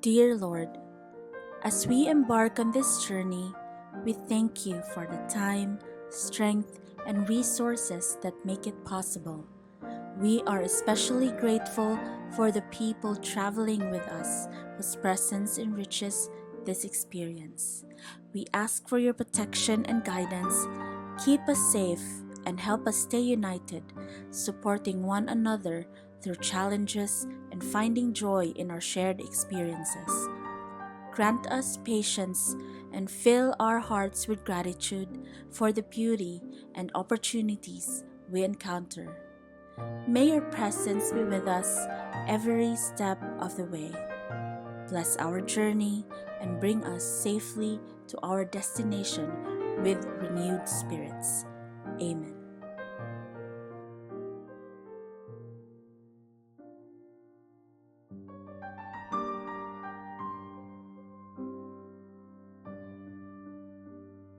Dear Lord, as we embark on this journey, we thank you for the time, strength, and resources that make it possible. We are especially grateful for the people traveling with us whose presence enriches this experience. We ask for your protection and guidance. Keep us safe and help us stay united, supporting one another through challenges and finding joy in our shared experiences. Grant us patience and fill our hearts with gratitude for the beauty and opportunities we encounter. May your presence be with us every step of the way. Bless our journey and bring us safely to our destination with renewed spirits. Amen.